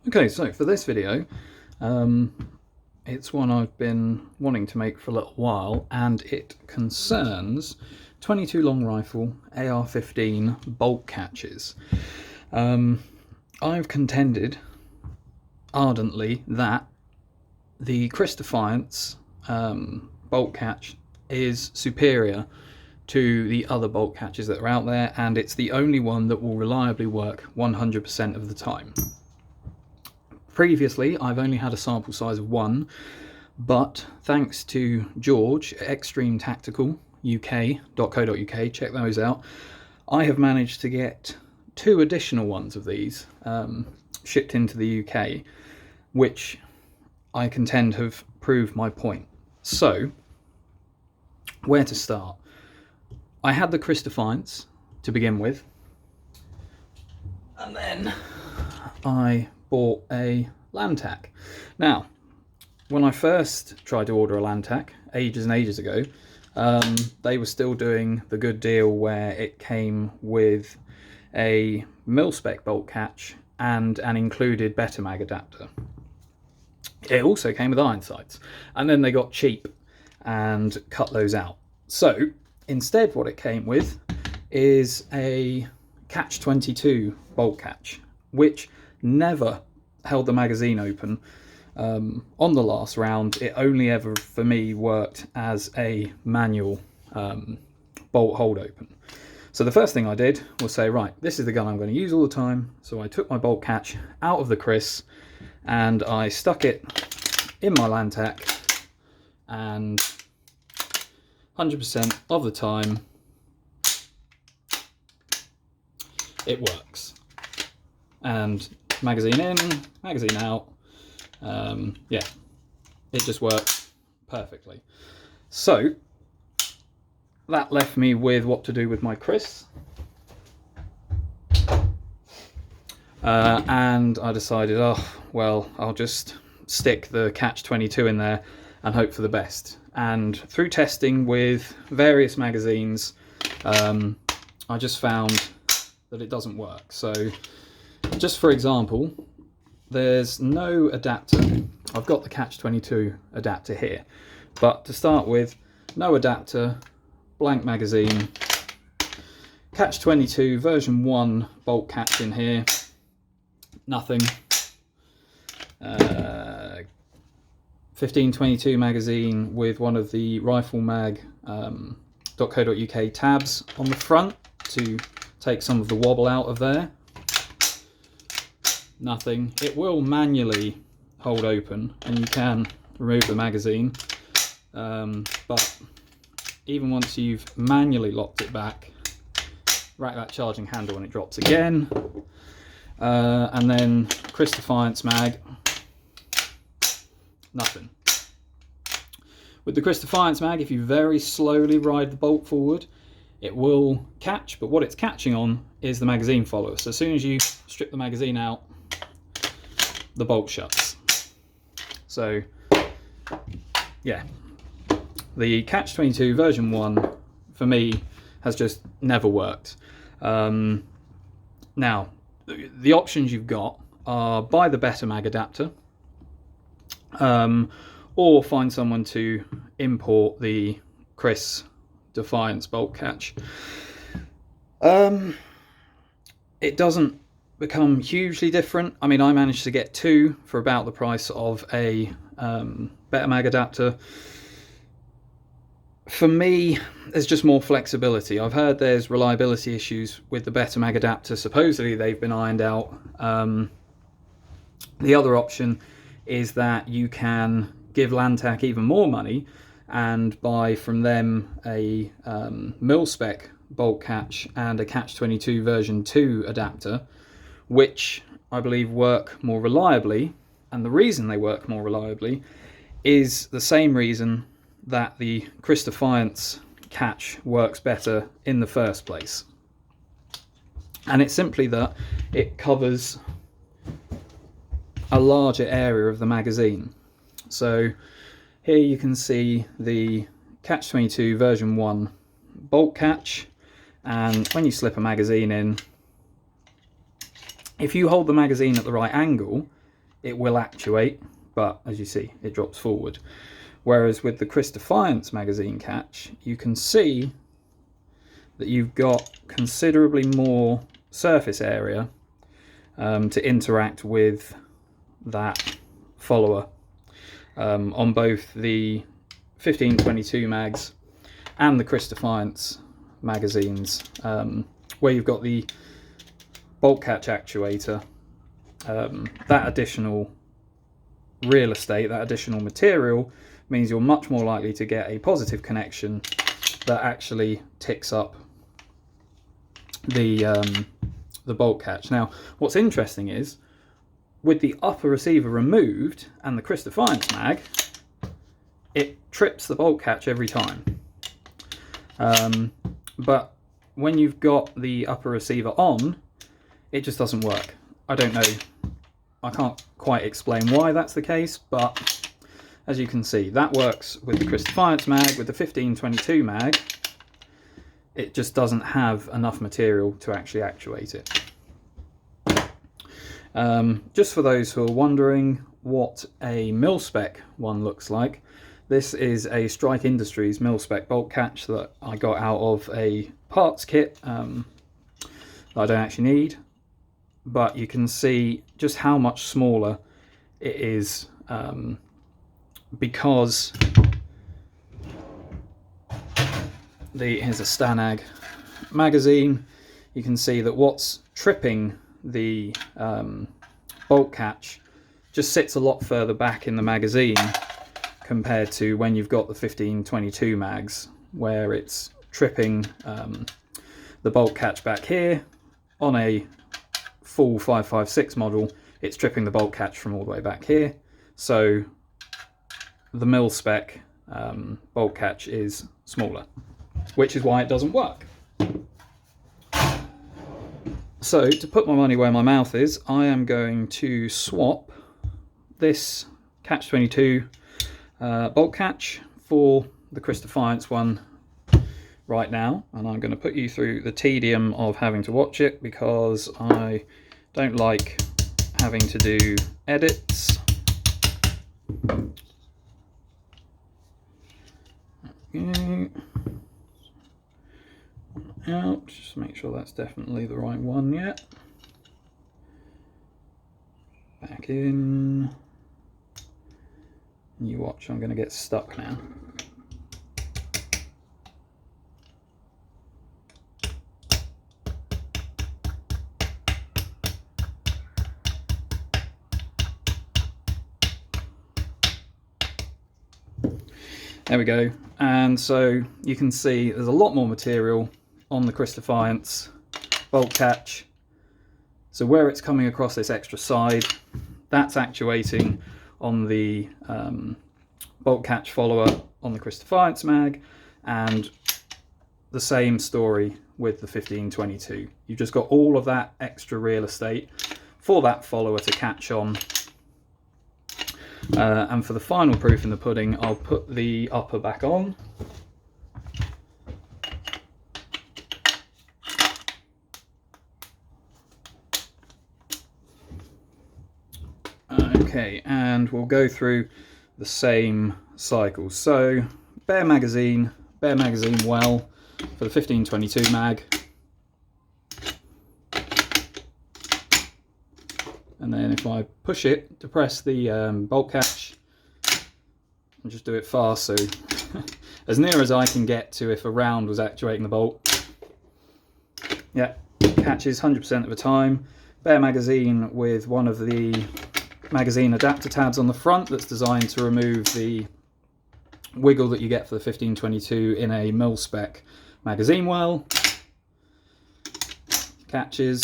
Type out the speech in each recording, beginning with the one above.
Okay, so for this video, it's one I've been wanting to make for a little while, and it concerns 22 long rifle AR15 Bolt Catches. I've contended ardently that the Kriss Defiance bolt catch is superior to the other bolt catches that are out there, and it's the only one that will reliably work 100% of the time. Previously, I've only had a sample size of one, but thanks to George at extremetacticaluk.co.uk, check those out, I have managed to get two additional ones of these shipped into the UK, which I contend have proved my point. So, where to start? I had the Kriss Defiance to begin with, and then I bought a Lantac. Now, when I first tried to order a Lantac ages and ages ago, they were still doing the good deal where it came with a mil-spec bolt catch and an included better mag adapter. It also came with iron sights, and then they got cheap and cut those out. So instead what it came with is a catch22 bolt catch, which never held the magazine open. On the last round, it only ever for me worked as a manual bolt hold open. So the first thing I did was say, right, this is the gun I'm going to use all the time. So I took my bolt catch out of the Kriss and I stuck it in my Lantac, and 100% of the time it works. And magazine in, magazine out, yeah, it just works perfectly. So that left me with what to do with my Kriss, and I decided, oh well, I'll just stick the catch22 in there and hope for the best. And through testing with various magazines, I just found that it doesn't work. So just for example, there's no adapter. I've got the catch22 adapter here, but to start with, no adapter, blank magazine, catch22 version 1 bolt catch in here, nothing. 1522 magazine with one of the riflemag.co.uk tabs on the front to take some of the wobble out of there. Nothing. It will manually hold open and you can remove the magazine, but even once you've manually locked it back, rack that charging handle and it drops again. And then Kriss Defiance mag, nothing. With the Kriss Defiance mag, if you very slowly ride the bolt forward, it will catch, but what it's catching on is the magazine follower. So as soon as you strip the magazine out, the bolt shuts. So yeah, the catch22 version 1 for me has just never worked. Now the options you've got are buy the better mag adapter, or find someone to import the Kriss Defiance bolt catch. It doesn't become hugely different. I mean, I managed to get two for about the price of a better mag adapter. For me, there's just more flexibility. I've heard there's reliability issues with the better mag adapter. Supposedly they've been ironed out. The other option is that you can give Lantac even more money and buy from them a mil-spec bolt catch and a catch22 version 2 adapter, which I believe work more reliably. And the reason they work more reliably is the same reason that the Kriss Defiance catch works better in the first place. And it's simply that it covers a larger area of the magazine. So here you can see the catch22 version 1 bolt catch, and when you slip a magazine in, if you hold the magazine at the right angle, it will actuate, but as you see, it drops forward. Whereas with the Kriss Defiance magazine catch, you can see that you've got considerably more surface area to interact with that follower on both the 15-22 mags and the Kriss Defiance magazines, where you've got the bolt catch actuator. That additional real estate, that additional material, means you're much more likely to get a positive connection that actually ticks up the bolt catch. Now, what's interesting is, with the upper receiver removed and the Kriss Defiance mag, it trips the bolt catch every time. But when you've got the upper receiver on, it just doesn't work. I don't know, I can't quite explain why that's the case, but as you can see, that works with the Kriss Defiance mag. With the 15-22 mag, it just doesn't have enough material to actually actuate it. Just for those who are wondering what a mil-spec one looks like, this is a Strike Industries mil-spec bolt catch that I got out of a parts kit that I don't actually need, but you can see just how much smaller it is, because here's a Stanag magazine. You can see that what's tripping the bolt catch just sits a lot further back in the magazine compared to when you've got the 15-22 mags, where it's tripping the bolt catch back here. On a full 5.56 model, it's tripping the bolt catch from all the way back here. So the mil-spec bolt catch is smaller, which is why it doesn't work. So to put my money where my mouth is, I am going to swap this catch22 bolt catch for the Kriss Defiance one right now, and I'm going to put you through the tedium of having to watch it, because I don't like having to do edits. Okay. Out, just make sure that's definitely the right one yet. Back in. You watch, I'm going to get stuck now. There we go. And so you can see there's a lot more material on the Kriss Defiance bolt catch. So where it's coming across this extra side, that's actuating on the bolt catch follower on the Kriss Defiance mag, and the same story with the 15-22. You've just got all of that extra real estate for that follower to catch on. And for the final proof in the pudding, I'll put the upper back on. Okay, and we'll go through the same cycle. So bare magazine well for the 15-22 mag. And then if I push it to press the bolt catch, and just do it fast, so as near as I can get to if a round was actuating the bolt. Yeah, catches 100% of the time. Bare magazine with one of the magazine adapter tabs on the front that's designed to remove the wiggle that you get for the 15-22 in a mil-spec magazine well. Catches.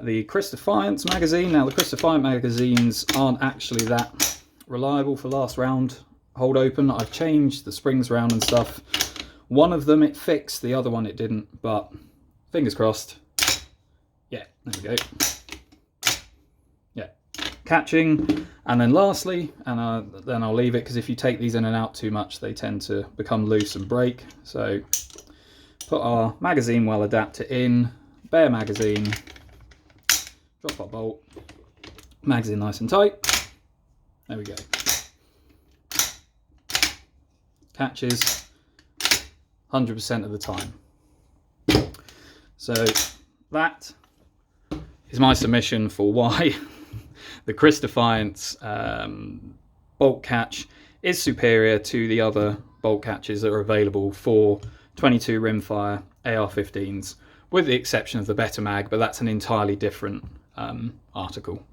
The Kriss Defiance magazine. Now the Kriss Defiance magazines aren't actually that reliable for last round hold open. I've changed the springs around and stuff. One of them it fixed, the other one it didn't, but fingers crossed. Yeah, there we go. Yeah, catching. And then lastly, and then I'll leave it, because if you take these in and out too much, they tend to become loose and break. So put our magazine well adapter in, bare magazine, drop our bolt, mag's in nice and tight. There we go. Catches 100% of the time. So that is my submission for why the Kriss Defiance bolt catch is superior to the other bolt catches that are available for 22 rimfire AR-15s, with the exception of the better mag, but that's an entirely different article.